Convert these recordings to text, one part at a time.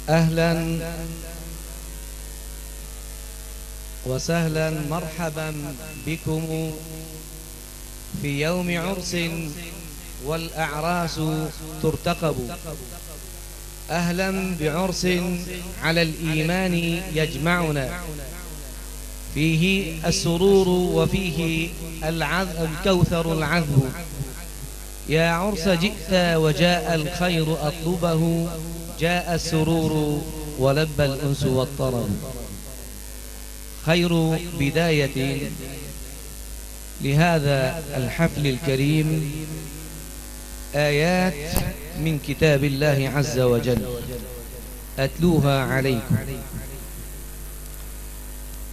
أهلا وسهلا مرحبا بكم في يوم عرس والأعراس ترتقب. أهلا بعرس على الإيمان يجمعنا، فيه السرور وفيه الكوثر العذب. يا عرس جئت وجاء الخير أطلبه، جاء السرور ولب الأنس والطرب. خير بداية لهذا الحفل الكريم آيات من كتاب الله عز وجل أتلوها عليكم.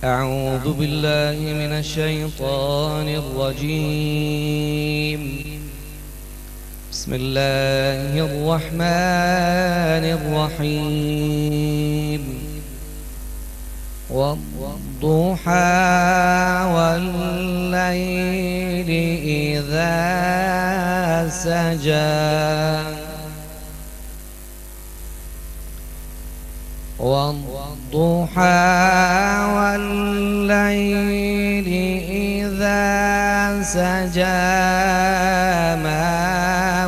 أعوذ بالله من الشيطان الرجيم. بسم الله الرحمن الرحيم. والضحى والليل إذا سجى. والضحى والليل إذا سجى. ما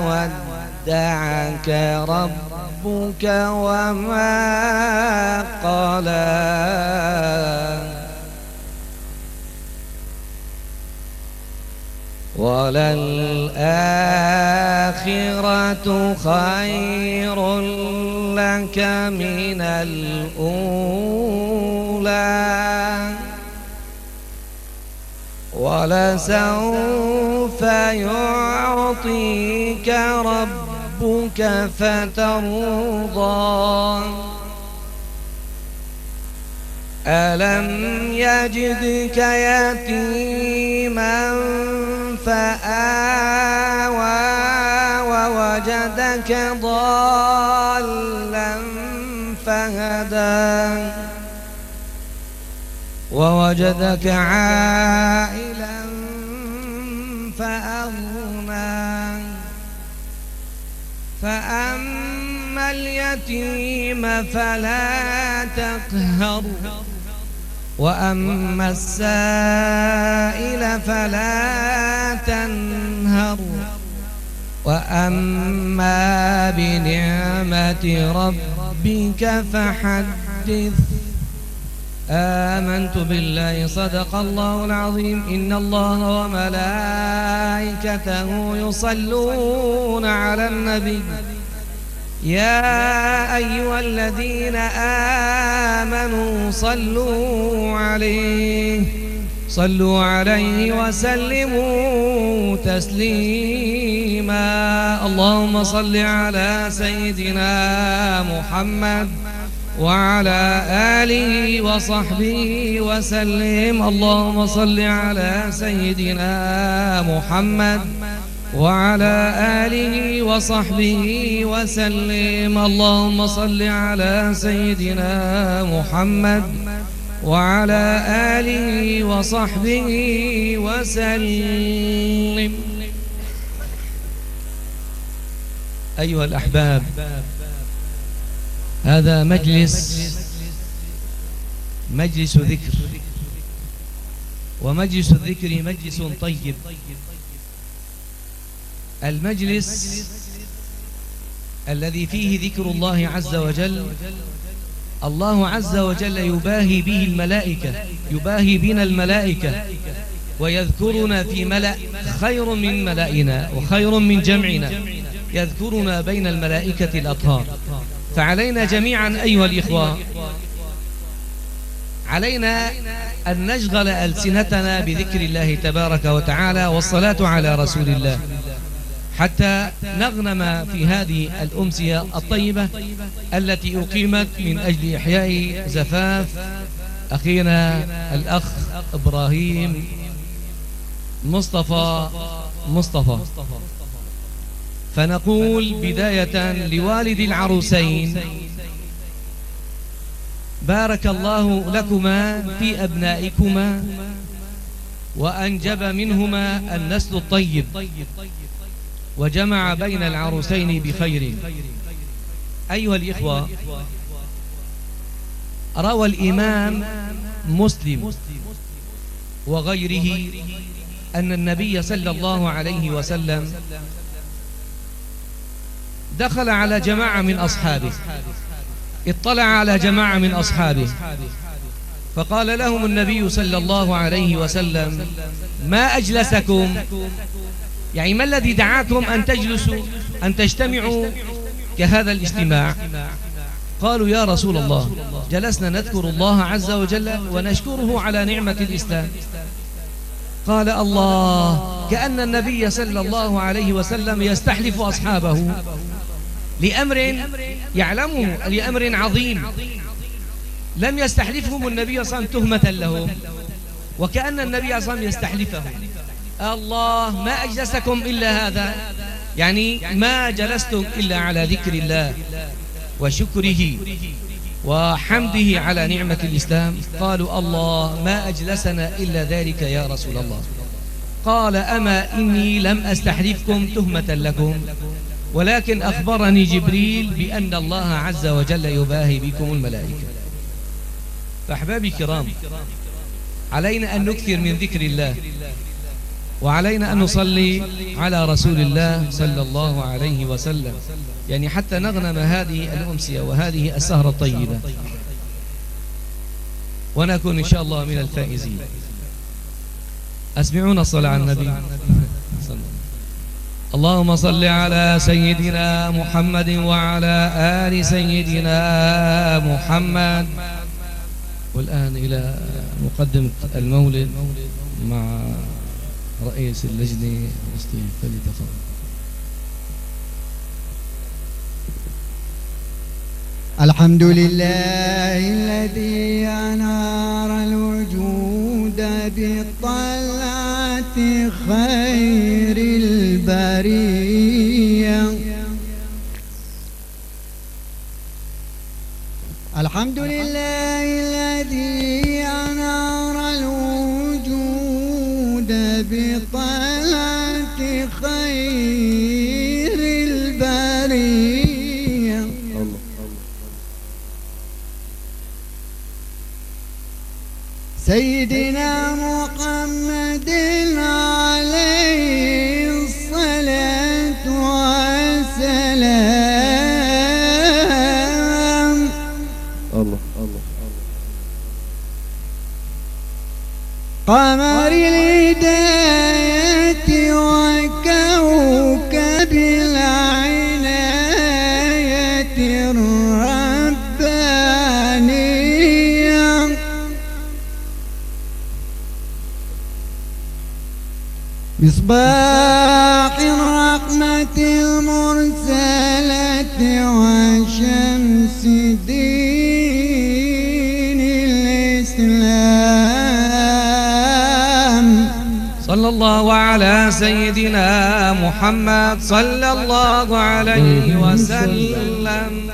ودعك ربك وما قلى. وللآخرة خير لك من الأولى. ولسوف يعطيك ربك فترضى. ألم يجدك يتيما فآوى ووجدك ضالا فهدى. ووجدك عائلا فأغنى. فأما اليتيم فلا تقهر. وأما السائل فلا تنهر. وأما بنعمة ربك فحدث. آمنت بالله صدق الله العظيم. إن الله وملائكته يصلون على النبي يا أيها الذين آمنوا صلوا عليه وسلموا تسليما. اللهم صل على سيدنا محمد وعلى آله وصحبه وسلم. اللهم صل على سيدنا محمد وعلى آله وصحبه وسلم. اللهم صل على سيدنا محمد وعلى آله وصحبه وسلم. أيها الأحباب، هذا مجلس ذكر، ومجلس الذكر مجلس طيب. المجلس الذي فيه ذكر الله عز وجل، الله عز وجل يباهي به الملائكة، يباهي بنا الملائكة ويذكرنا في ملأ خير من ملائنا وخير من جمعنا، يذكرنا بين الملائكة الأطهار. فعلينا جميعا أيها الإخوة، علينا أن نشغل ألسنتنا بذكر الله تبارك وتعالى والصلاة على رسول الله، حتى نغنم في هذه الأمسية الطيبة التي أقيمت من أجل إحياء زفاف أخينا الأخ إبراهيم مصطفى. فنقول بداية لوالد العروسين: بارك الله لكما في أبنائكما وأنجب منهما النسل الطيب وجمع بين العروسين بخير. أيها الإخوة، روى الإمام مسلم وغيره أن النبي صلى الله عليه وسلم دخل على جماعة من أصحابه، اطلع على جماعة من أصحابه، فقال لهم النبي صلى الله عليه وسلم: ما أجلسكم؟ يعني ما الذي دعاكم أن تجلسوا، أن تجتمعوا كهذا الاجتماع؟ قالوا: يا رسول الله، جلسنا نذكر الله عز وجل ونشكره على نعمة الإسلام. قال: الله، كأن النبي صلى الله عليه وسلم يستحلف أصحابه لأمر يعلمه، لأمر عظيم لم يستحلفهم النبي صلى الله عليه وسلم تهمة لهم، وكأن النبي صلى الله عليه وسلم يستحلفهم. الله، ما أجلسكم إلا هذا، يعني ما جلستم إلا على ذكر الله وشكره وحمده على نعمة الإسلام. قالوا: الله، ما أجلسنا إلا ذلك يا رسول الله. قال: أما إني لم أستحلفكم تهمة لكم، ولكن أخبرني جبريل بأن الله عز وجل يباهي بكم الملائكة. فأحبابي الكرام، علينا أن نكثر من ذكر الله، وعلينا أن نصلي على رسول الله صلى الله عليه وسلم، يعني حتى نغنم هذه الأمسية وهذه السهرة الطيبة، ونكون إن شاء الله من الفائزين. أسمعون الصلاة على النبي. اللهم صل على سيدنا محمد وعلى آل سيدنا محمد. والآن إلى مقدمة المولد مع رئيس اللجنة فليتفضل. الحمد لله الذي أنار الوجود بطلعة خير البرية. الحمد لله الذي أنار الوجود بطلعة خير البرية. سيدنا محمد عليه الصلاة والسلام. الله الله قمر الهداية وكوكب العناية الربانية. مصباح الرحمة المرسلة وشمس دين الإسلام. صلى الله على سيدنا محمد صلى الله عليه وسلم.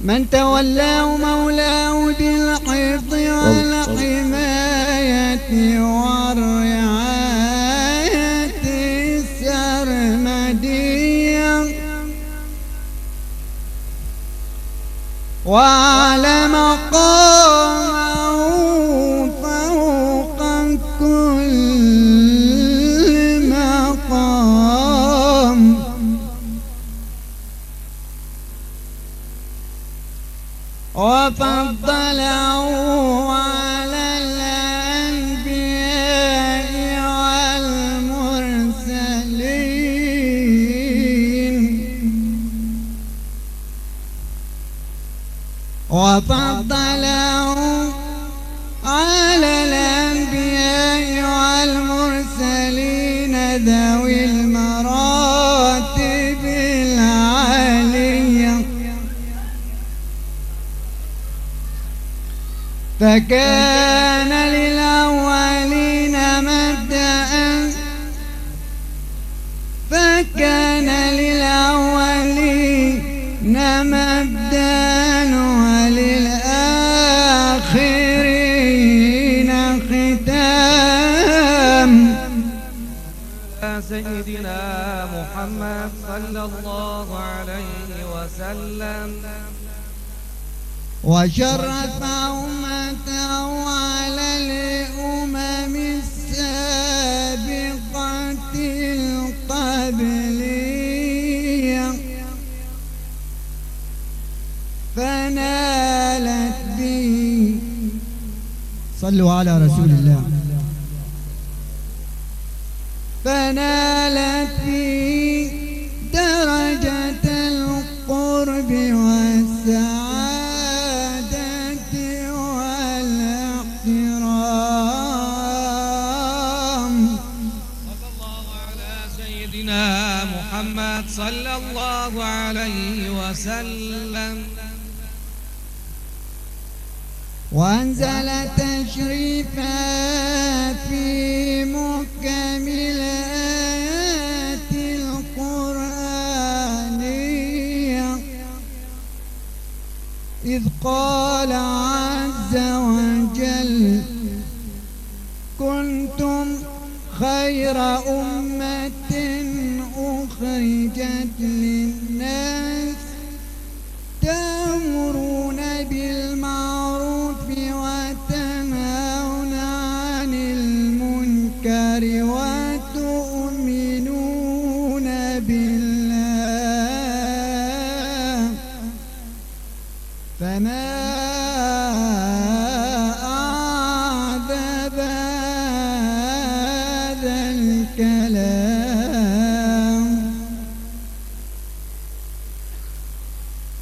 من تولاه مولاه بالحفظ والحماية والرعاية السرمدية، وعلى مقامه فوق كل مقام، وفضله على الأنبياء والمرسلين، وفضله على الأنبياء والمرسلين ذوي المراتب العالية. فكان للأولين مبدأ، فكان للأولين مبدأ وللآخرين ختام. سيدنا محمد صلى الله عليه وسلم. وشرف أمته على الأمم السابقة القبلية فنالت به. صلوا على رسول الله. فنالت به درجة القرب والسعادة والاحترام. صلى الله على سيدنا محمد صلى الله عليه وسلم. وأنزل تشريفا في محكم الآيات القرآنية إذ قال عز وجل كنتم خير أمة أخرجت للناس تأمرون بالمعروف وتنهون عن المنكر وتؤمنون بالله. فما أعذب هذا الكلام.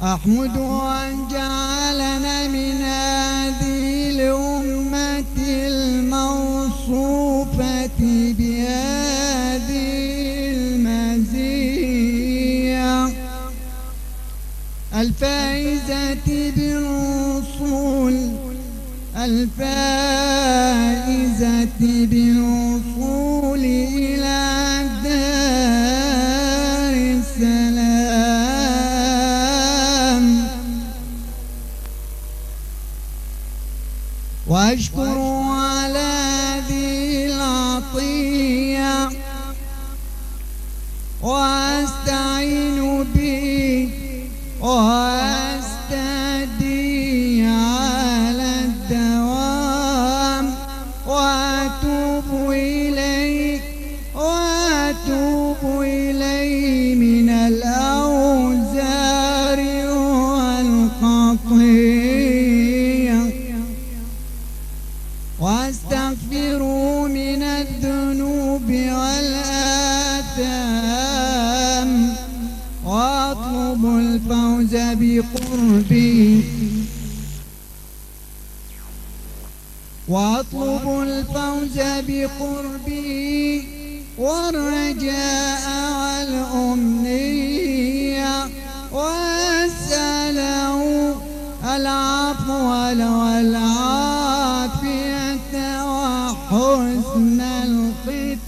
أحمد أن جعلنا من هذه الأمة الموصوفة بهذه المزية الفائزة بالوصول إلى دار السلام. وأشكر على هذه العطية وأستعين به وأستهدي على الدوام وأتوب إليه من الأوزار والخطيئة واستغفر من الذنوب والآثام واطلب الفوز بقربه والرجاء والأمنية وأسأله العفو والعافية وحسن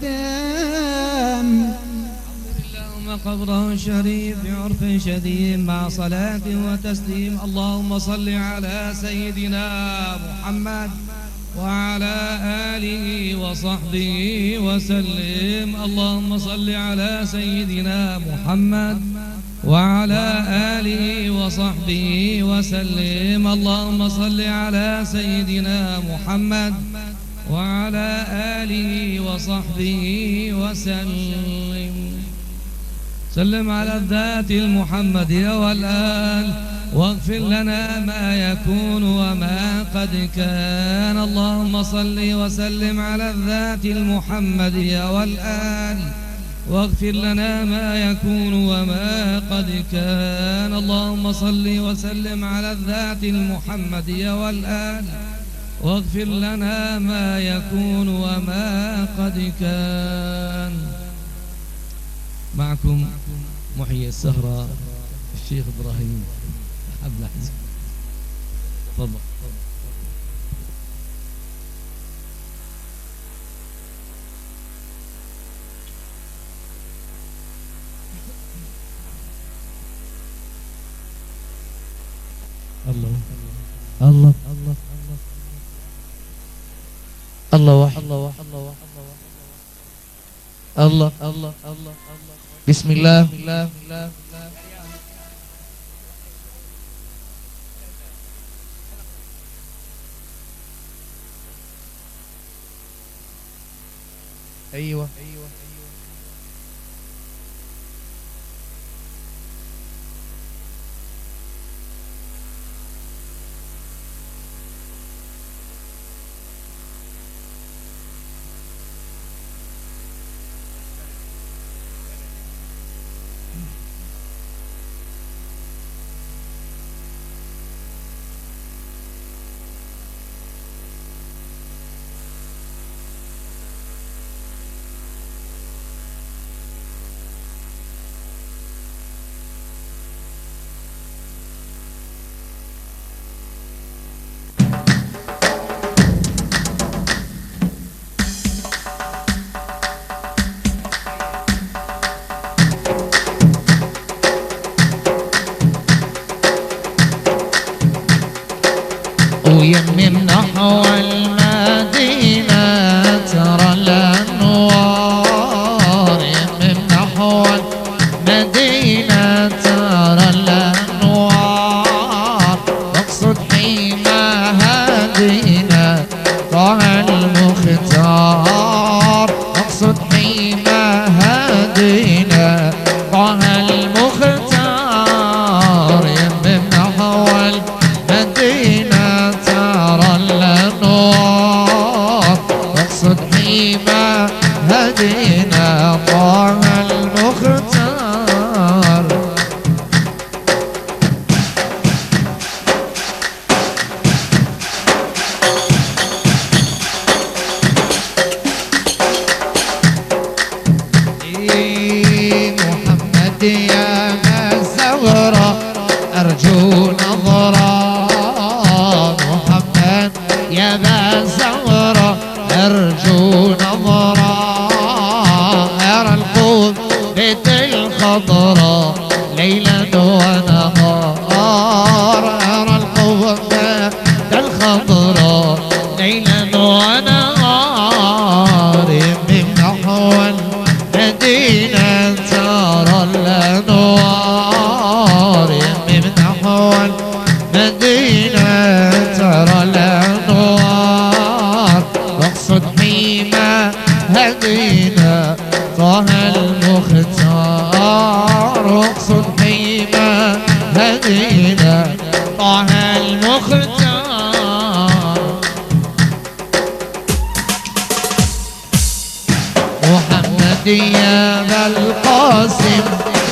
الختام. اللهم قبره الشريف بعرف شديد مع صلاة وتسليم. اللهم صل على سيدنا محمد وعلى آله وصحبه وسلم. اللهم صل على سيدنا محمد وعلى آله وصحبه وسلم. اللهم صل على سيدنا محمد وعلى آله وصحبه وسلم. سلم على الذات المحمدية والآل واغفر لنا ما يكون وما قد كان. اللهم صل وسلم على الذات المحمدية والآل واغفر لنا ما يكون وما قد كان. اللهم صل وسلم على الذات المحمدية والآل واغفر لنا ما يكون وما قد كان. معكم محيي السهرة الشيخ إبراهيم عبد العزيز. تفضل. الله الله الله واحد الله بسم الله أيوة ويمم نحو المدينة ترى الأنوار، يمم نحو المدينة ترى الأنوار، نقصد حيما هدينا طه المختار، نقصد حيما هدينا طه المختار، يمم نحو المدينة نقصد حيما هدينا طه المختار. محمد يا مزورة أرجو نظرة، محمد يا مزورة أرجو نظرة، أرى القوم بيت الخضراء ليلا ونهار، أرى القوم بيت الخضراء ليلا ونهار، من نحو المدينة ترى الأنوار، من نحو المدينة ترى الأنوار، نقصد حيما هدينا طه المختار، نقصد حيما هدينا طه المختار. محمد يا ذا القاسم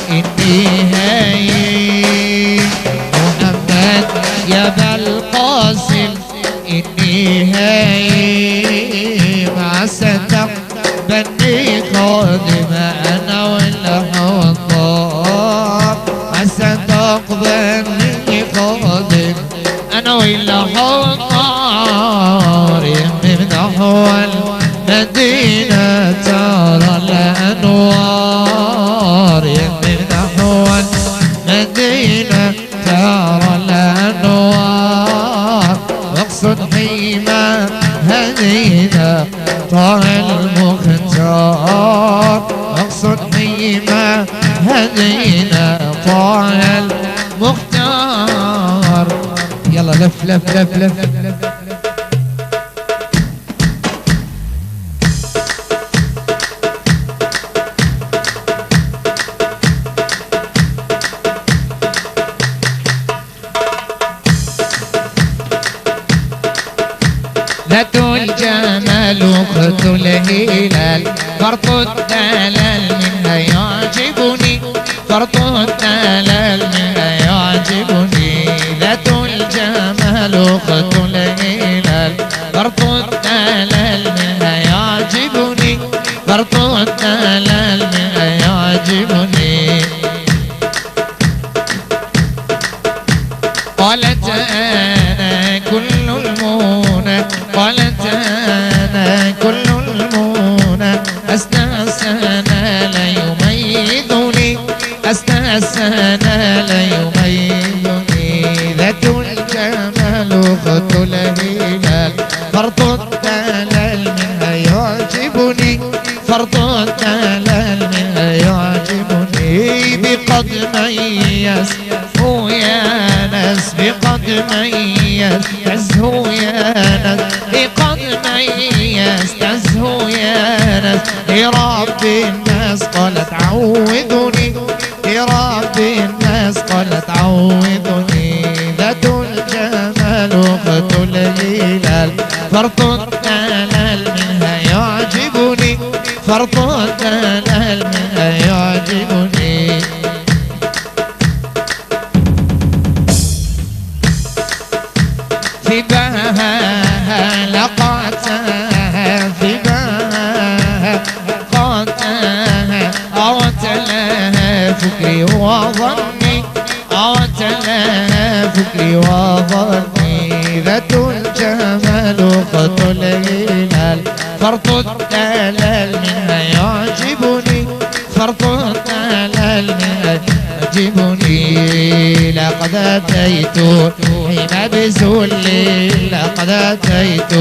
إني هايم، محمد يا ذا القاسم إني هايم، عسى تقبلني خادم أنا والحضار، عسى تقبلني خادم أنا والحضار، يمم نحو المدينة ترى الأنوار، يمم نحو المدينة ترى الأنوار، واقصد حيما هدينا طه المختار، واقصد حيما هدينا طه المختار. يلا لف لف لف لف, لف, لف. ذات الجمال أخت الهلال، فرط الدلال منها يعجبني، فرط الدلال منها يعجبني، ذات الجمال أخت الهلال، فرط الدلال منها يعجبني، فرط الدلال منها يعجبني. قالت أنا كل المنى، قالت أنا كل المنى، أستحسن لا يميزني، أستحسن لا يميزني، ذات الجمال أخت الهلال، فرط الدلال منها يعجبني، فرط الدلال منها يعجبني، بقدمي ميز هو يا ناس بقد ميز عزه يا ناس بقد ميز عزه يا ناس لرب الناس قالت عوذني لرب الناس قالت عوذني ذات الجمال وقت الهلال فرط الدلال منها يعجبني فرط الدلال منها يعجبني في بها لقاتها في بها قاتها أوتلها فكري وظني أوتلها فكري وظني ذات الجمال خط الهلال فرط الدلال منها يعجبني فرط الدلال منها يعجبني لقد أتيت حين بذل لقد أتيت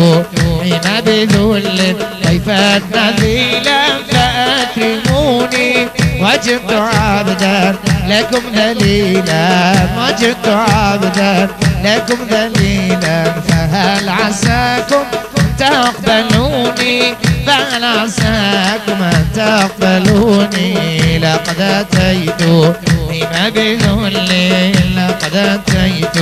حين بذل كيف نذيلا فأكرموني وجدت عبدا لكم ذليلا وجدت عبدا لكم ذليلا فهل عساكم تقبلوني فهل عساكم أن تقبلوني لقد أتيت حين بذل لقد أتيت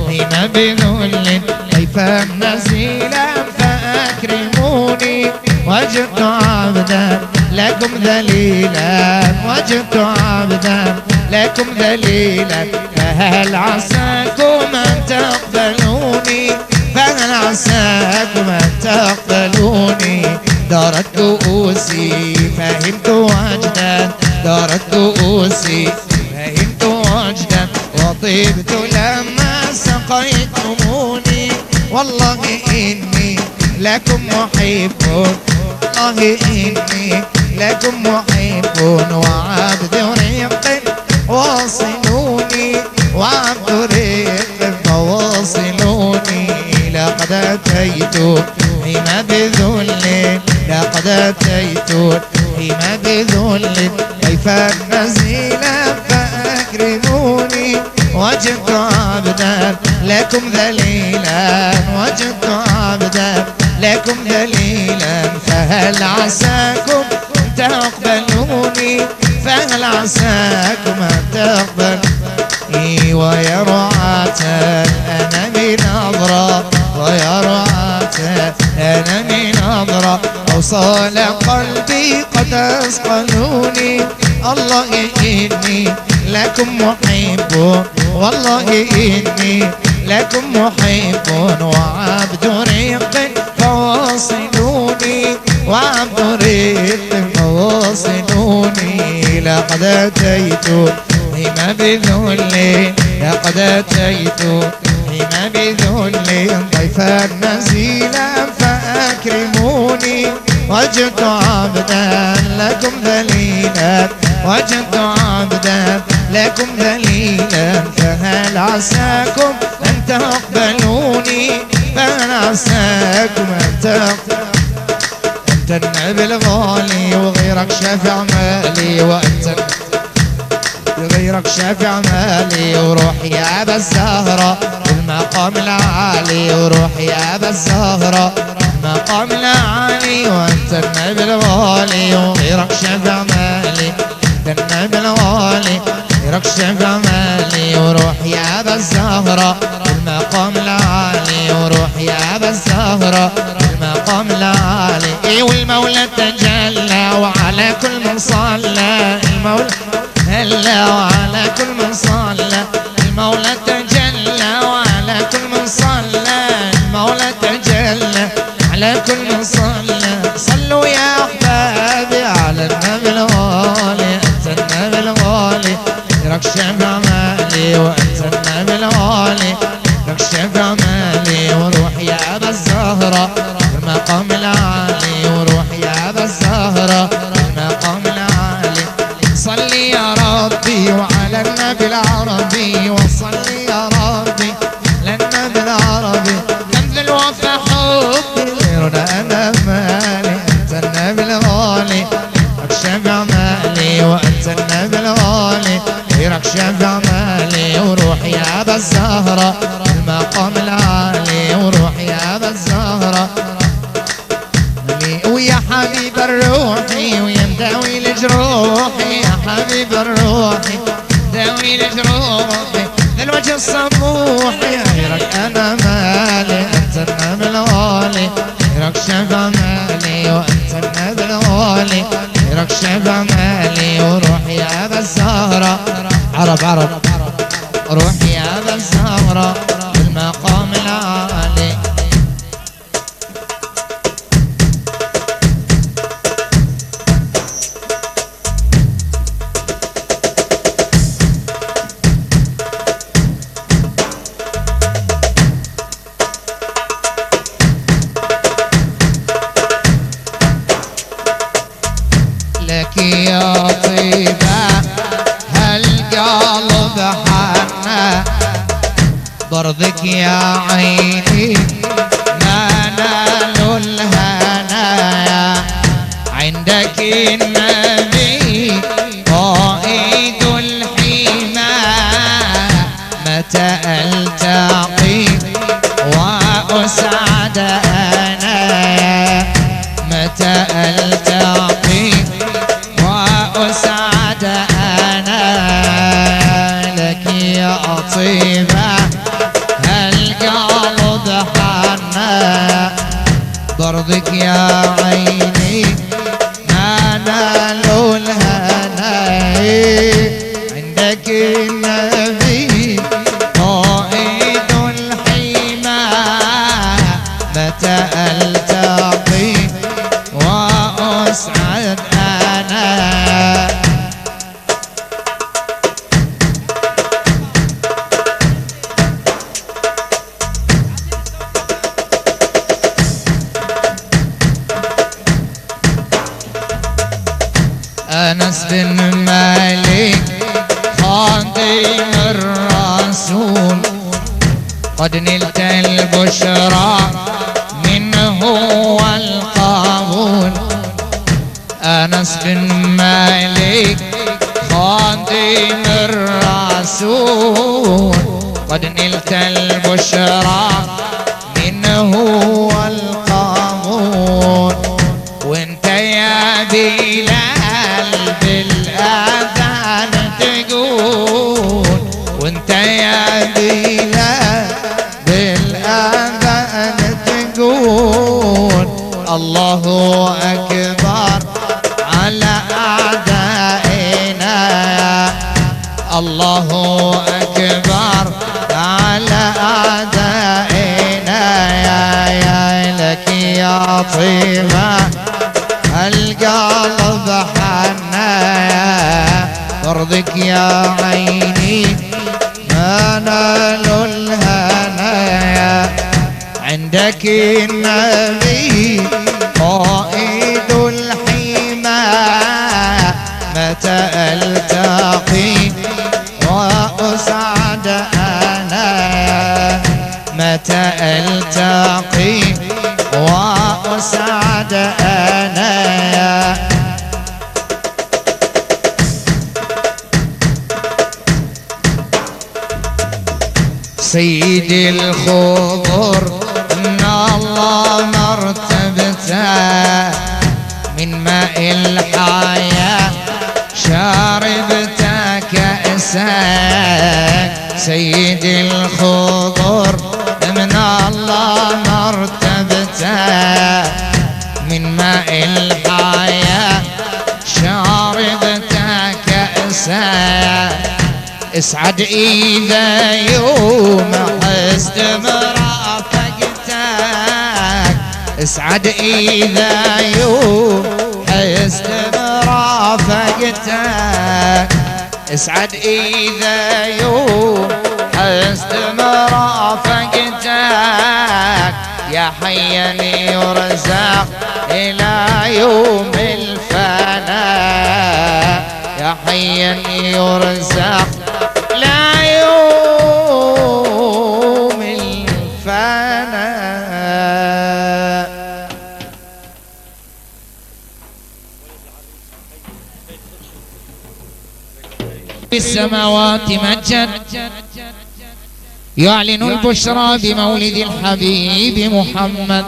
حين بذل كيف نزيلا فأكرموني وجدت عبدا لكم ذليلا وجدت عبدا لكم ذليلا فهل عساكم أن تقبلوني فهل عساكم أن تقبلوني دارت كؤوسي فهمت وجدا دارت كؤوسي فهمت وجدا وطبت لما سقيتموني والله إني لكم محب والله إني لكم محب وعبد رق واصلوني وعبد رق فواصلوني لقد أتيت حين بذل لقد أتيت حين بذل كيف نزيلا فأكرموني وجدت عبدا لكم ذليلا وجدت عبدا لكم ذليلا فهل عساكم تقبلوني فهل عساكم أن تقبلوني ويا رعاة أنا بنظرة ويا رعاة أنا بنظرة أوصال قلبي قد أسقلوني الله إني لكم محب والله إني لكم محب وعبد رق فواصلوني وعبد رق فواصلوني لقد أتيت حين بذل لقد أتيت حين بذل ضيفا نزيلا فأكرموني وجدت عبدا لكم ذليلا وجدت عبدا لكم ذليلا فهل عساكم أن تقبلوني فهل عساكم أن تقبلوني أنت النبي الغالي وغيرك شافع مالي وأنت غيرك شافع مالي وروحي يا أبا الزهرة المقام العالي وروحي يا أبا الزهرة المقام العالي وأنت النبي الغالي وغيرك شافع مالي أنت النبي الغالي غيرك شافع مالي وروحي يا أبا الزهرة المقام العالي وروحي يا أبا الزهرة المقام العالي والمولى تجلى وعلى كل من صلى المولى هلا وعلى كل من صلى المولى تجلى وعلى كل من صلى المولى تجلى على كل من صلى صلوا يا أحبابي على النبي الغالي أنت النبي الغالي لك شفع مالي وأنت النبي الغالي لك شفع مالي وروحي يا أبا الزهرة المقام العالي وروحي يا أبا الزهرة المقام العالي صلي يا ربي وعلى النبي العربي وصلي يا ربي للنبي العربي كم الوفا حبي غيرنا أنا مالي أنت النبي الغالي لك شفع مالي وأنت النبي الغالي غيرك شفع مالي وروح يا ابا الزهرة المقام العالي وروح يا ابا الزهرة ويا حبيب الروحي ويا مداوي لجروحي يا حبيب الروحي داوي لجروحي ذا الوجه الصبوح غيرك انا مالي انت النبي الغالي غيرك شفا مالي وانت النبي الغالي غيرك شفا مالي وروح يا ابا الزهرة عرب روح يا ابا الزهرة بالمقام العالي لك يا طيبة هالقلب حنا برضك يا عيني ما نالوا الهنا عندك النبي قائد الحمى متى التقي وأسعد أنا متى التقي وأسعد أنا لك يا طيبة هالقلب حنا برضك يا عيني ما نالوا الهنا عندك النبي قائد الحمى متى التقي وأسعد أنا أنس بن مالك خادم الرسول قد نلت البشرى منه والقبول أنس بن مالك خادم الرسول قد نلت البشرى منه والقبول وانت يا بلال بالآذان تقول وانت يا بلال بالآذان تقول الله أكبر على أعدائنا الله أكبر على أعدائنا يا لك يا طيبة القلب حنا برضك يا عيني ما نالوا الهنا عندك النبي قائد الحمى متى التقي وأسعد أنا متى التقي وأسعد أنا سيدي الخضر إن الله مرتبته من ماء الحياة شاربته كأسك سيدي الخضر من الله مرتبته من ماء الحياة شاربته كأسك اسعد إذا يوم حست مرافقتك اسعد إذا يوم حست مرافقتك اسعد إذا يوم حست مرافقتك يا حيا يرزق إلى يوم الفناء يا حيا يرزق لا يوم الفناء بالسماوات مجد يعلن البشرى بمولد الحبيب محمد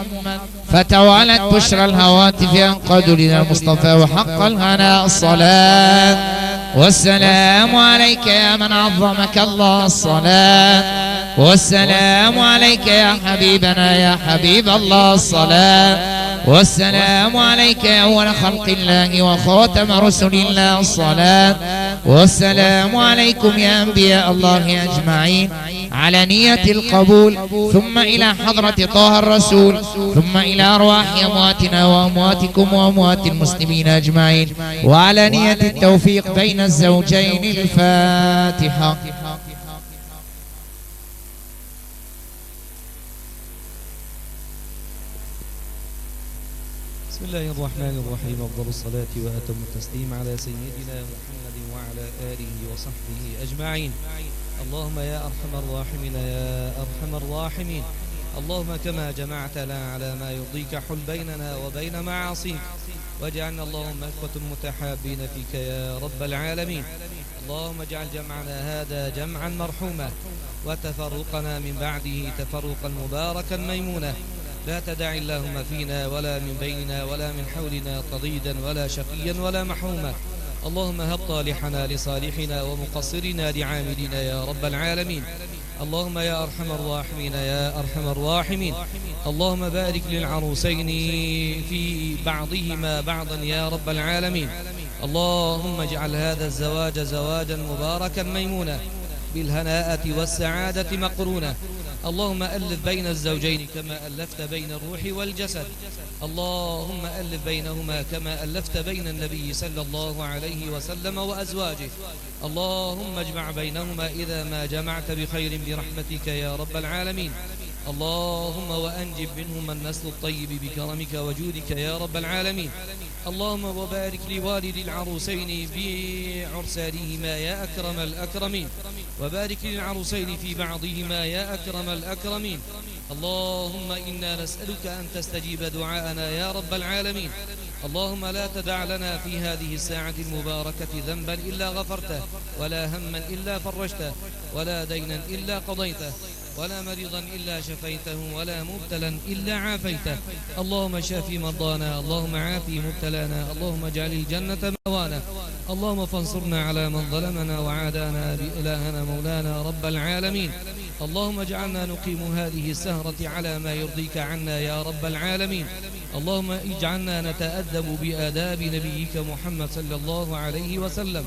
فتوالت بشرى الهواتف ينقاد لنا المصطفى وحق الهناء الصلاة والسلام عليك يا من عظمك الله الصلاة والسلام عليك يا حبيبنا يا حبيب الله الصلاة والسلام عليك يا أول خلق الله وخاتم رسل الله الصلاة والسلام عليكم يا أنبياء الله أجمعين على نية القبول ثم إلى حضرة طه الرسول ثم إلى أرواح أمواتنا وأمواتكم وأموات المسلمين أجمعين وعلى نية التوفيق بين الزوجين. الفاتحة. بسم الله الرحمن الرحيم. أفضل الصلاة وأتم التسليم على سيدنا محمد وعلى آله وصحبه أجمعين. اللهم يا أرحم الراحمين يا أرحم الراحمين، اللهم كما جمعتنا على ما يرضيك حل بيننا وبين معاصيك، واجعلنا اللهم إخوة متحابين فيك يا رب العالمين. اللهم اجعل جمعنا هذا جمعا مرحوما وتفرقنا من بعده تفرقا مباركا ميمونا، لا تدع اللهم فينا ولا من بيننا ولا من حولنا قضيدا ولا شقيا ولا محروما. اللهم هب طالحنا لصالحنا ومقصرنا لعاملنا يا رب العالمين. اللهم يا أرحم الراحمين يا أرحم الراحمين، اللهم بارك للعروسين في بعضهما بعضا يا رب العالمين. اللهم اجعل هذا الزواج زواجا مباركا ميمونا بالهناءة والسعادة مقرونا. اللهم ألف بين الزوجين كما ألفت بين الروح والجسد، اللهم ألف بينهما كما ألفت بين النبي صلى الله عليه وسلم وأزواجه. اللهم اجمع بينهما إذا ما جمعت بخير برحمتك يا رب العالمين. اللهم وأنجب منهما النسل الطيب بكرمك وجودك يا رب العالمين. اللهم وبارك لوالد العروسين بعرسانهما يا أكرم الأكرمين، وبارك للعروسين في بعضهما يا أكرم الأكرمين. اللهم إنا نسألك أن تستجيب دعاءنا يا رب العالمين. اللهم لا تدع لنا في هذه الساعة المباركة ذنبا إلا غفرته، ولا هما إلا فرجته، ولا دينا إلا قضيته، ولا مريضا إلا شفيته، ولا مبتلا إلا عافيته. اللهم شافي مرضانا، اللهم عافي مبتلانا، اللهم اجعل الجنة مأوانا. اللهم فانصرنا على من ظلمنا وعادانا بإلهنا مولانا رب العالمين. اللهم اجعلنا نقيم هذه السهرة على ما يرضيك عنا يا رب العالمين. اللهم اجعلنا نتأدب بآداب نبيك محمد صلى الله عليه وسلم،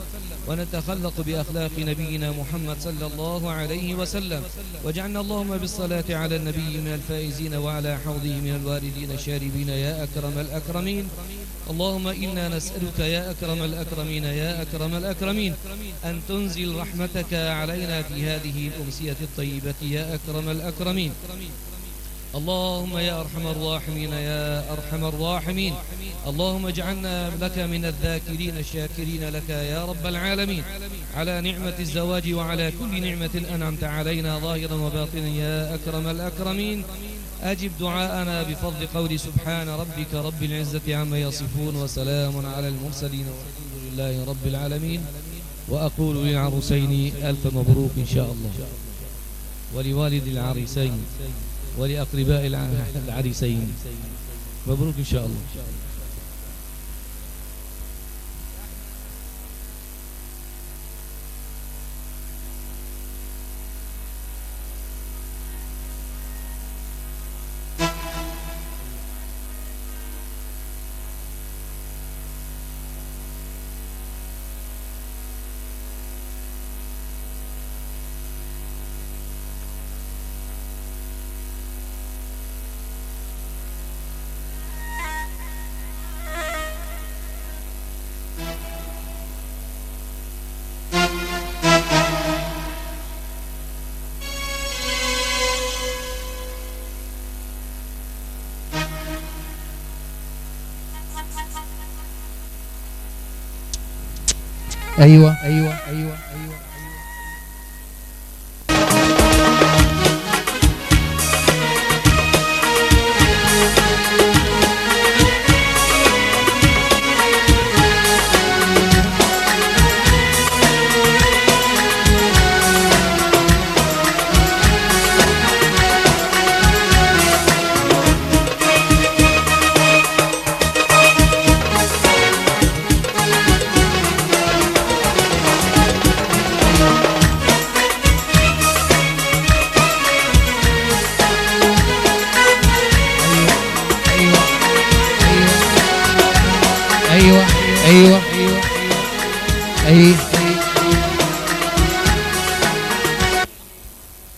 ونتخلق بأخلاق نبينا محمد صلى الله عليه وسلم، واجعلنا اللهم بالصلاة على النبي من الفائزين وعلى حوضه من الواردين الشاربين يا أكرم الأكرمين. اللهم إنا نسألك يا أكرم الأكرمين يا أكرم الأكرمين أن تنزل رحمتك علينا في هذه الأمسية الطيبة يا أكرم الأكرمين. اللهم يا أرحم الراحمين يا أرحم الراحمين، اللهم اجعلنا لك من الذاكرين الشاكرين لك يا رب العالمين على نعمة الزواج وعلى كل نعمة أنعمت علينا ظاهرا وباطنا يا أكرم الأكرمين. أجب دعاءنا بفضل قول سبحان ربك رب العزة عما يصفون وسلام على المرسلين والحمد لله رب العالمين. وأقول للعروسين ألف مبروك إن شاء الله، ولوالد العريسين ولأقرباء العريسين مبروك إن شاء الله. أيوة أيوة أيوة أيوة.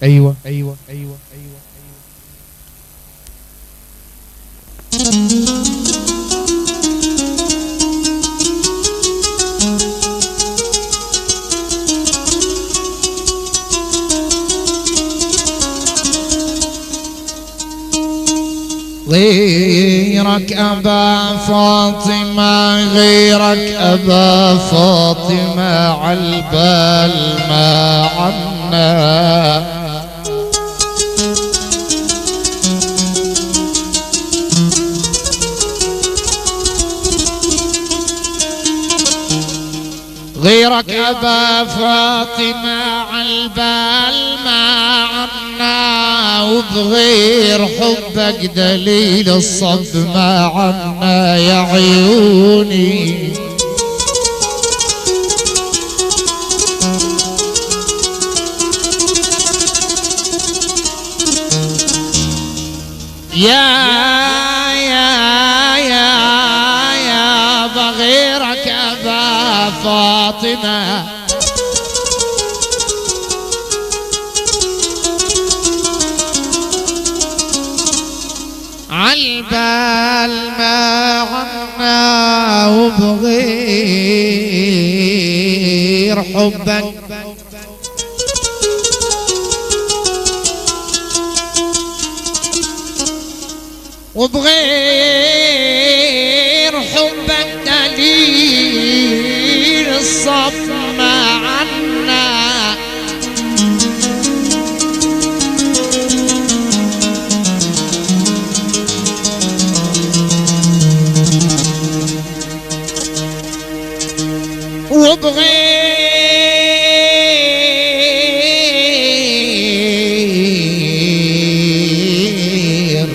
أيوة أيوة أيوة أيوة غيرك أبا فاطمة غيرك أبا فاطمة عالبال ما عنا غيرك أبا فاطمة عالبال ما عنا وبغير حبك دليل الصب ما عنا يا عيوني يا بغيرك أبا فاطمة عالبال ما عنا وبغير حبك وبغير حبك دليل الصف ما عنا وبغير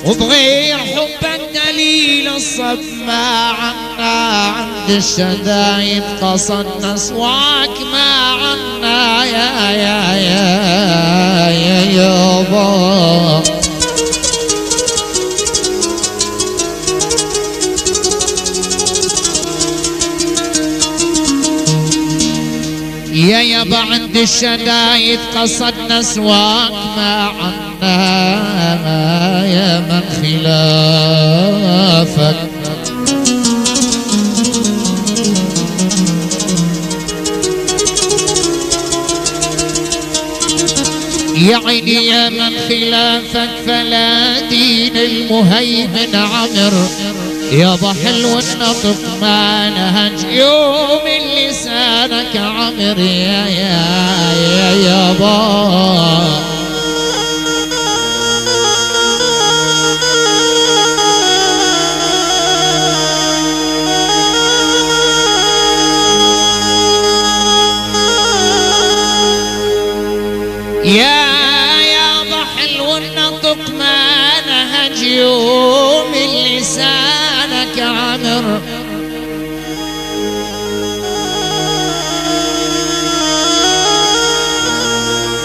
وبغير حبك دليل الصب ما عنا عند الشدايد قصدنا سواك ما عنا يا يابا يا يابا عند الشدايد قصدنا سواك ما عنا يا من خلافك يا عيني يا من خلافك فلا دين المهيمن عمر يابا حلو النطق ما نهج يوم لسانك عمر يا يابا يا حلو النطق ما نهج يوم لسانك عمر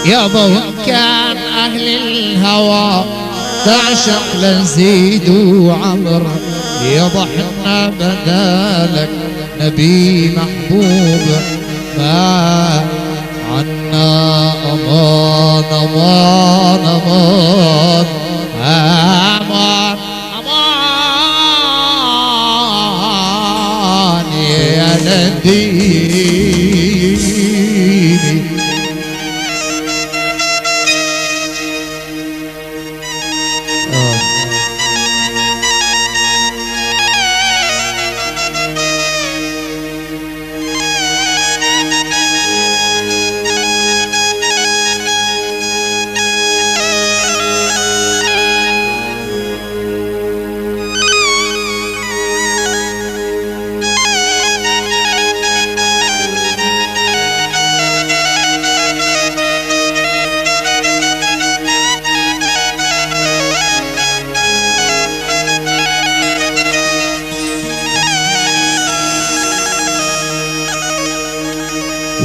يابا وإن كان أهل الهوى تعشق لزيد وعمر يابا حنا بدالك نبي محبوب ما عنا أمان أمان أمان أمان أمان يا نديني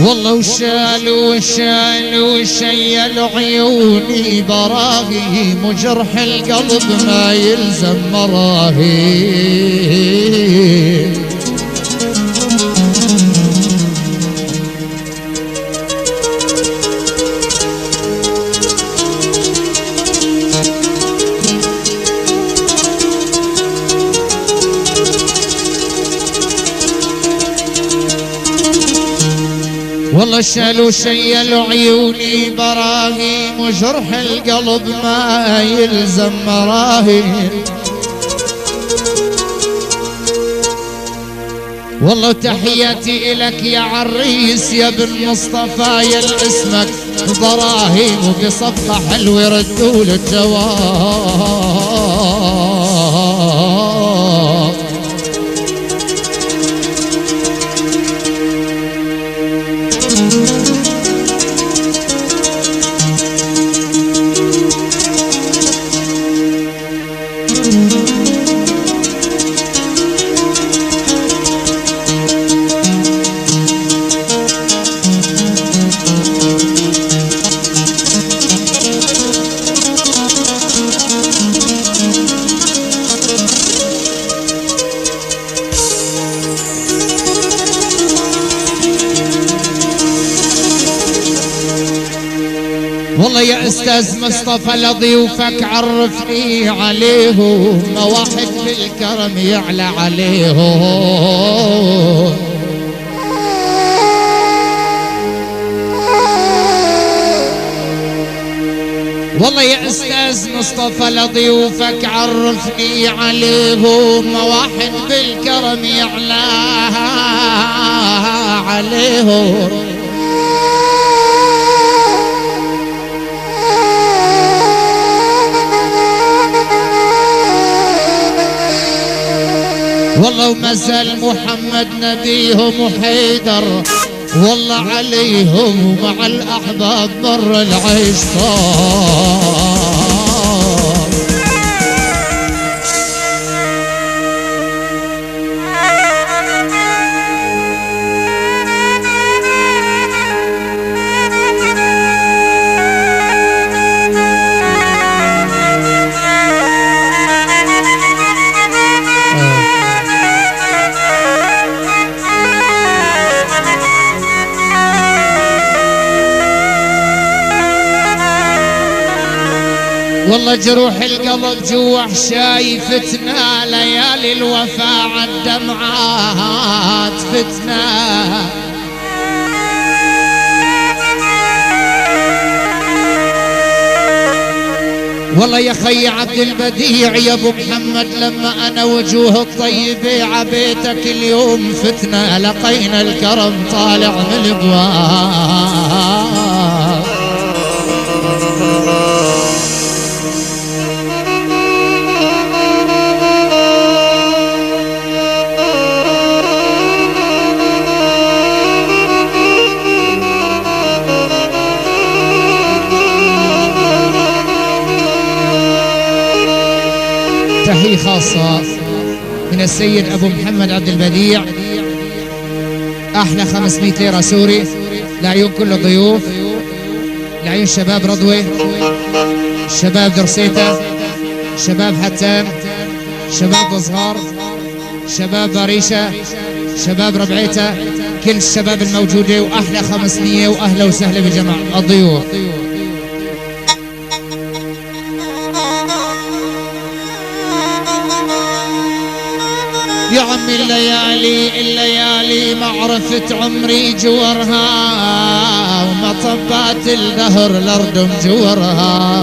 والله وشالوا شيل عيوني براغي مجرح القلب ما يلزم مراهي. والله شالوا شيلوا عيوني براهي مجرح القلب ما يلزم مراهي. والله تحياتي إلك يا عريس يا بن مصطفى يا اسمك ضراهيم وبصفقة حلوة ردوا للجواب. والله يا استاذ مصطفى لضيوفك عرفني عليهم واحد بالكرم يعلى عليهم. والله يا استاذ مصطفى لضيوفك عرفني عليهم واحد بالكرم يعلى عليهم. والله ومازال محمد نبيهم وحيدر والله عليهم ومع الأحباب مر العيش صار. والله جروح القلب جوع شايفتنا ليالي الوفا عالدمعات فتنا. والله يا خي عبد البديع يا ابو محمد لما انا وجوه الطيبة عبيتك اليوم فتنا لقينا الكرم طالع من الابواب. تحية خاصة من السيد أبو محمد عبد البديع أحلى 500 ليرة سوري لعيون كل الضيوف، لعيون شباب رضوة، شباب درسيتا، شباب حتان، شباب صغار، شباب باريشة، شباب ربعيتا، كل الشباب الموجودة وأحلى 500 وأهلا وسهلا بجمع الضيوف. يا عمي الليالي ما عرفت عمري جورها وما طبات الدهر الأرض مجورها.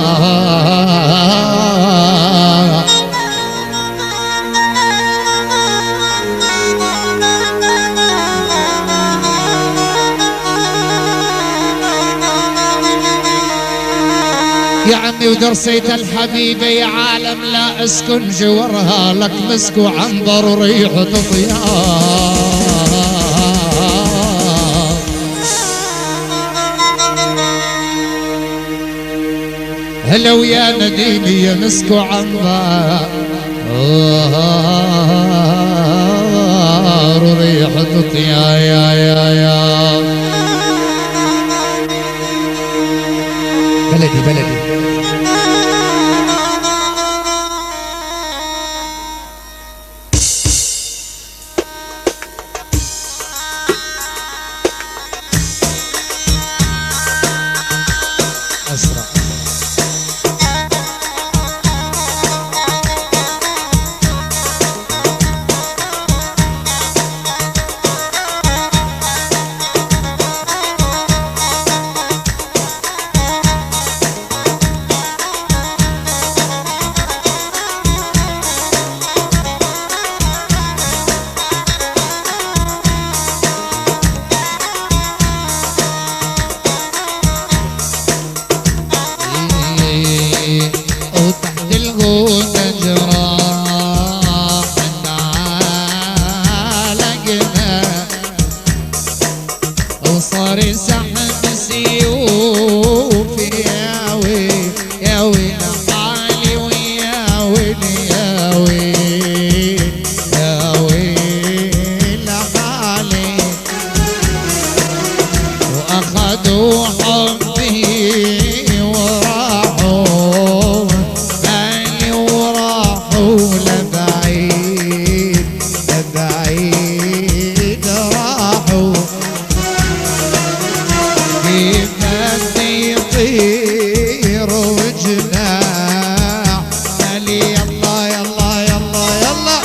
يا عمي ودرسيت الحبيبة يا عالم لا اسكن جورها لك مسك وعنبر وريحة طيار. هلا ويا نديمي يا مسك وعنبر وريحة طيار. يا بلدي بلدي. أسرع. وتحت الغوطة جراح علقنا وصار سحب سيوف يا ويل يا ويل حالي ويا ويل يا ويل يا ويل حالي وأخذوا حبي وراحوا بالي وراحوا لبعيد لبعيد راحوا كيف بدي يطير وجناح قالي يلا يلا يلا يلا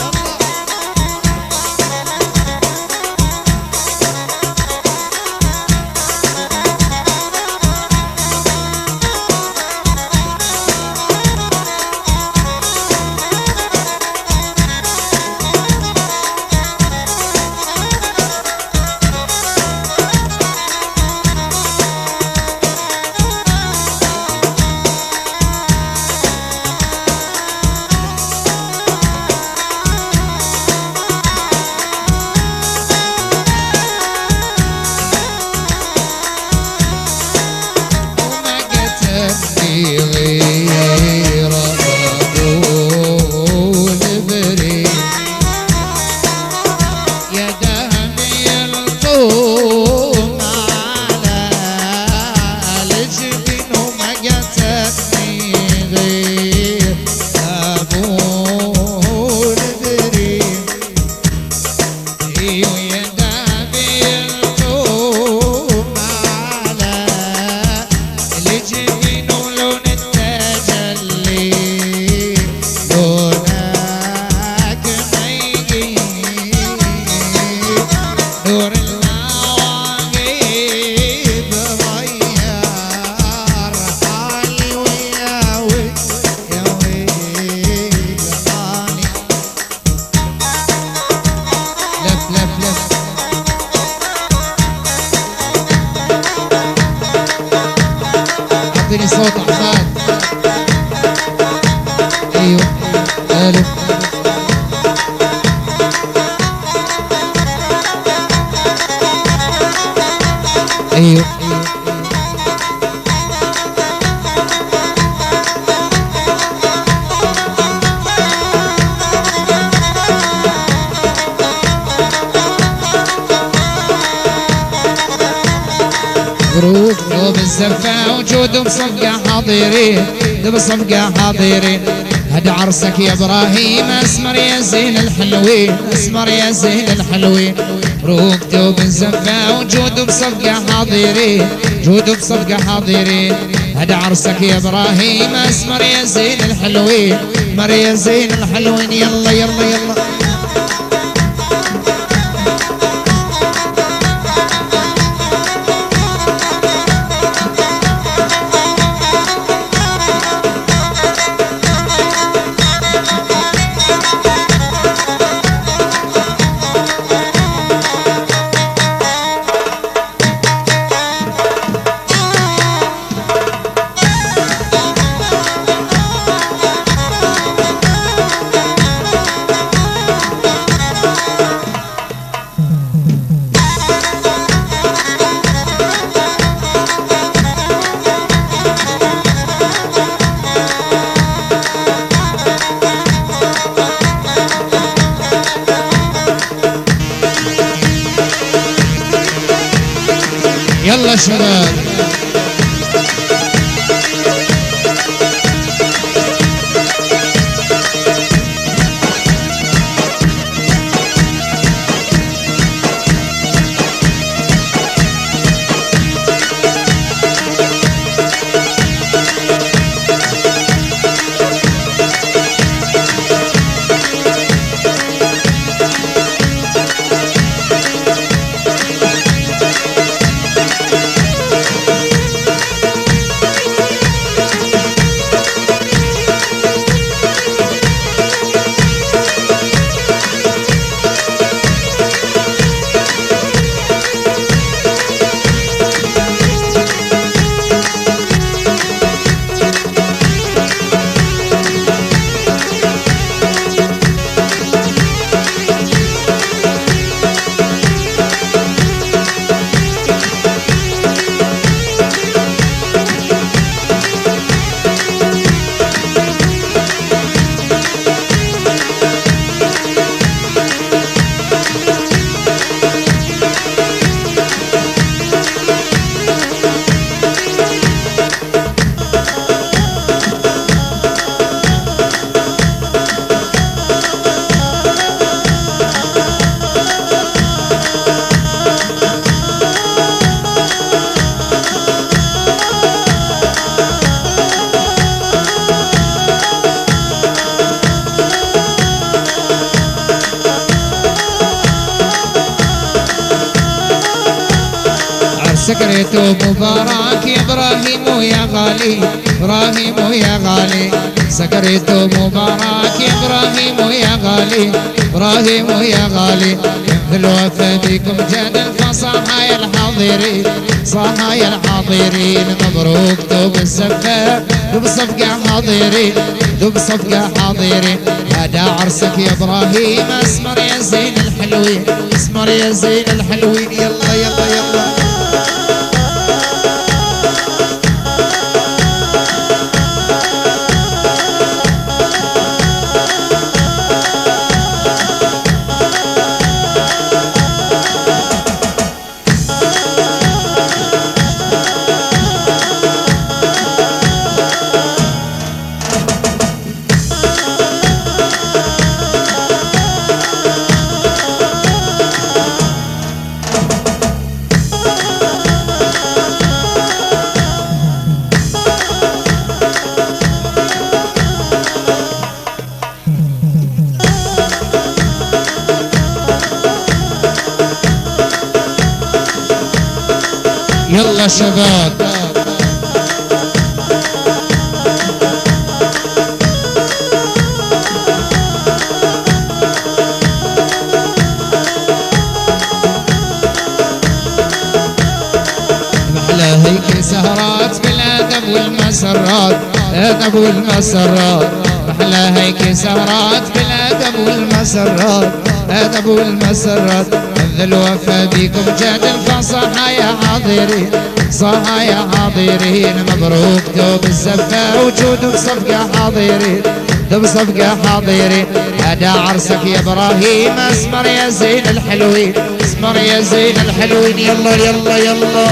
وما كتبني غير قبول بريد يا دهم يلطوم على الجبين وما كتبني غير قبول بريد ويا دهم يلطوم على الجبين ولون التجلي لونك ما يجيب نور المواقيت غير حالي ويا ويل يا ويل حالي لف لف لف اعطيني صوت احمد ايوه الف ايوه مبروك دوب الزفة وجود بصفقة حاضرين دوب بصفقة حاضرين هد عرسك يا ابراهيم اسمر يا زين الحلوين اسمر يا زين الحلوين مبروك دوب الزفة وجود بصفقة حاضرين جود بصفقة حاضرين هد عرسك يا ابراهيم اسمر يا زين الحلوين اسمر يا زين الحلوين يلا يلا يلا يلا شباب سكرته مبارك يا ابراهيم يا غالي، ابراهيم يا غالي، سكرته مبارك يا ابراهيم يا غالي، ابراهيم يا غالي، في الوفا بكم جدل فصحايا الحاضرين، صحايا الحاضرين، مبروك دوب السفة دوب صفقة حاضرين، دوب صفقة حاضرين، هذا عرسك يا ابراهيم، اسمر يا زين الحلوين، اسمر يا زين الحلوين، يلا يلا يلا. يلا شباب محلى هيك سهرات بالادب والمسرات، الادب والمسرات، محلى هيك سهرات بالادب والمسرات، الادب والمسرات، ذا الوفا بيكم جدل فصحايا حاضرين، صحايا حاضرين، مبروك دوب الزفة وجودك صفقة حاضرين، دوب صفقة حاضرين، هذا عرسك يا ابراهيم، اسمر يا زين الحلوين، اسمر يا زين الحلوين، يلا يلا يلا.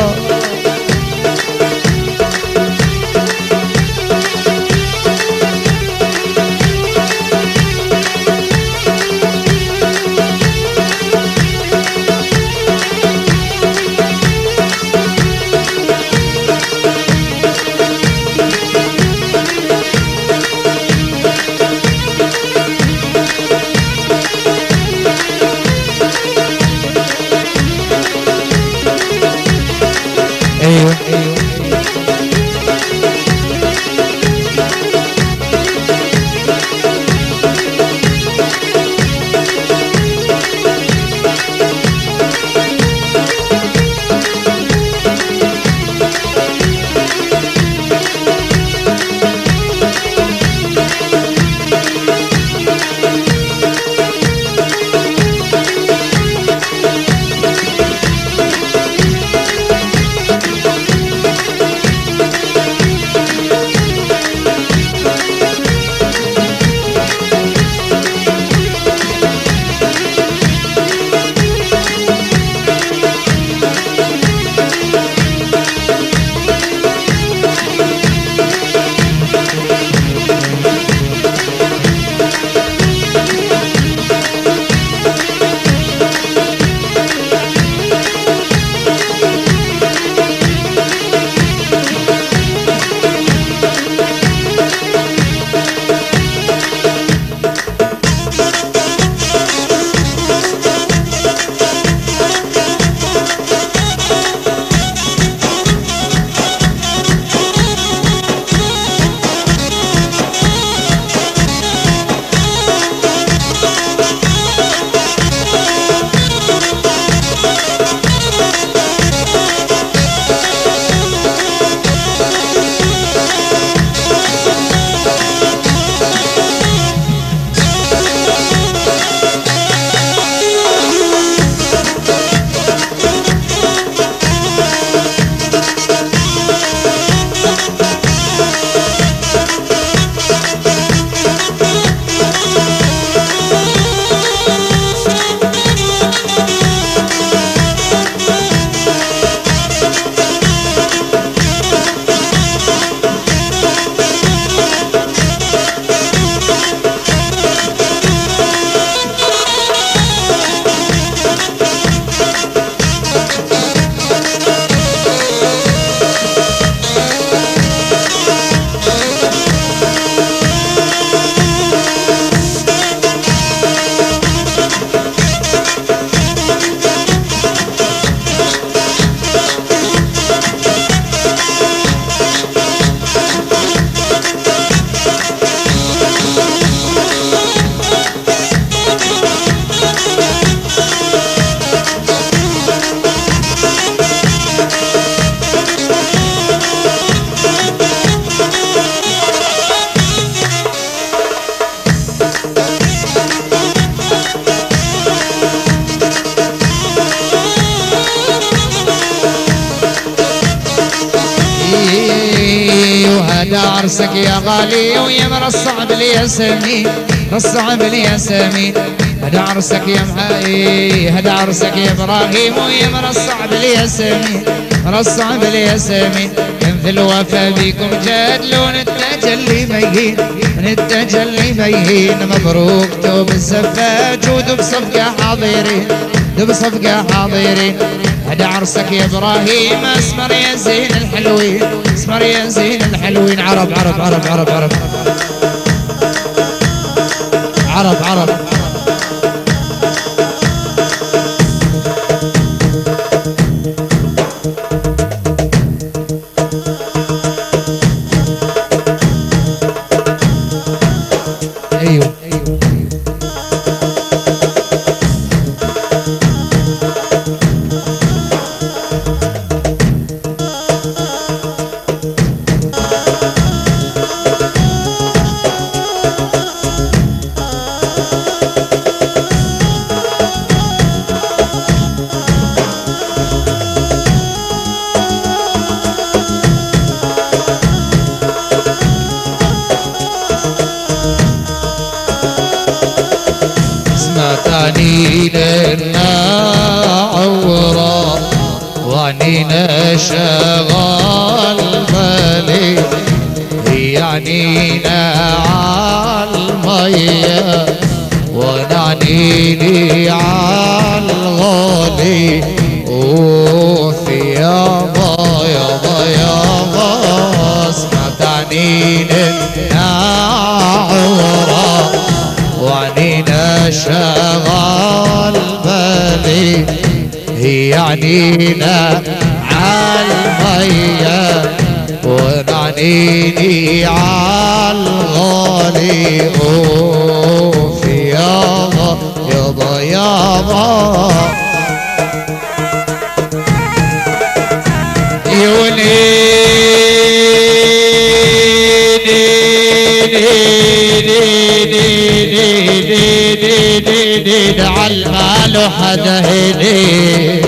ايوه عرسك يا غالي ويمر الصعب الياسمين الصعب الياسمين هدا عرسك يا محاي هدا عرسك يا ابراهيم ويمر الصعب الياسمين الصعب الياسمين في الوفا بكم جادلون التجلي ميهين التجلي ميهين مبروك توب الزفاج ودب صفقة حاضرين دب صفقة حاضرين هدا عرسك يا ابراهيم اسمر يا زين الحلوين اسمر يا زين الحلوين عرب عرب عرب عرب عرب عرب عرب ايوه عنينا عورا وعنينا شغال بالي يعنينا عالمية ونعنيني عالغالي وفي يابا يابا يابا سمعت عنينا عورا وعنينا شغال بالي يعنينا عالمية ونعنيني عالغالي اوفي يابا يابا يابا عالمال حدا هدي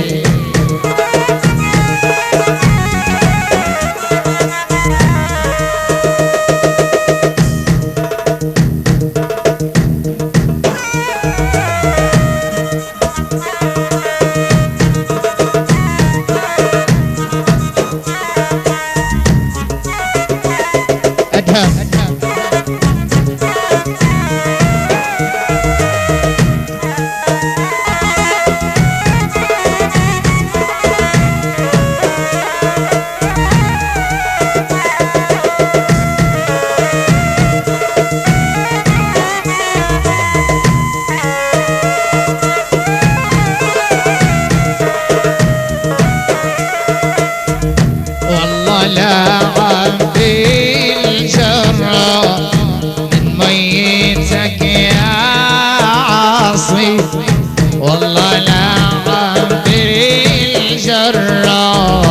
والله لا عبري الجرة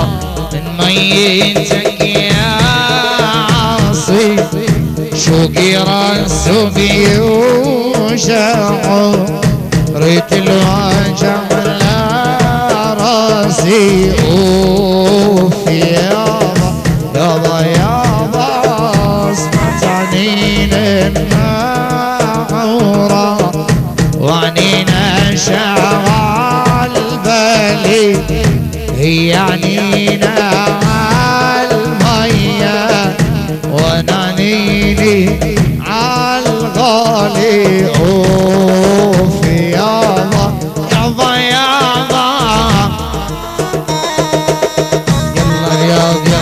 من ميتك يا عاصي شوقي راسه بيوجعه ريت الوجع على راسي اوف يابا يابا يابا سمعت عنين المعورة وعنينا شغال بالي هي عنينا عالمية ونعنيني عالغالي اوف يابا يابا يابا يلا رياض يلا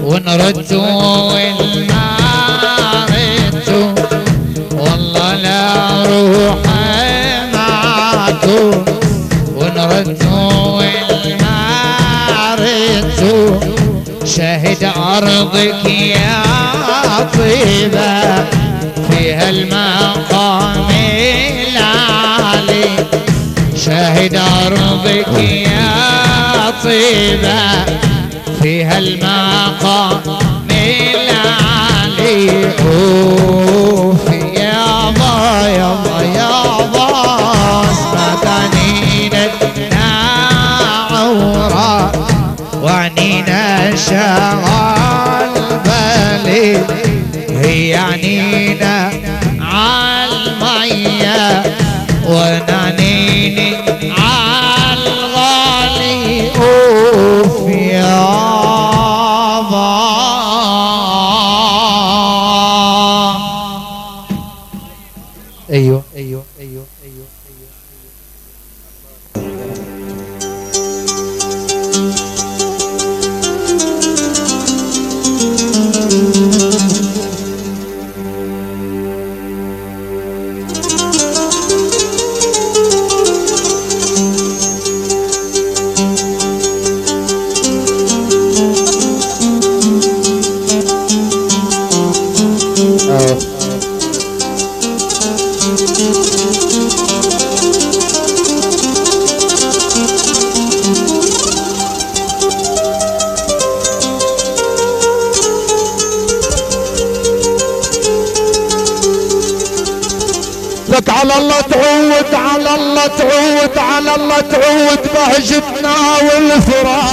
ونردوا والما ردوا والله لا روح معكو ونردوا والما ردوا شهد أرضك يا طيبة فيها المقام العالي شهد أرضك يا طيبة فيها المقام العالي وفي يابا يابا يابا مكانينا عورة وعنينا شغال بالي هي عنينا عالمية ونعنيني عالغالي اوف يابا ايوه ايوه ايوه ايوه لك على الله تعود على الله تعود على الله تعود بهجتنا والفراق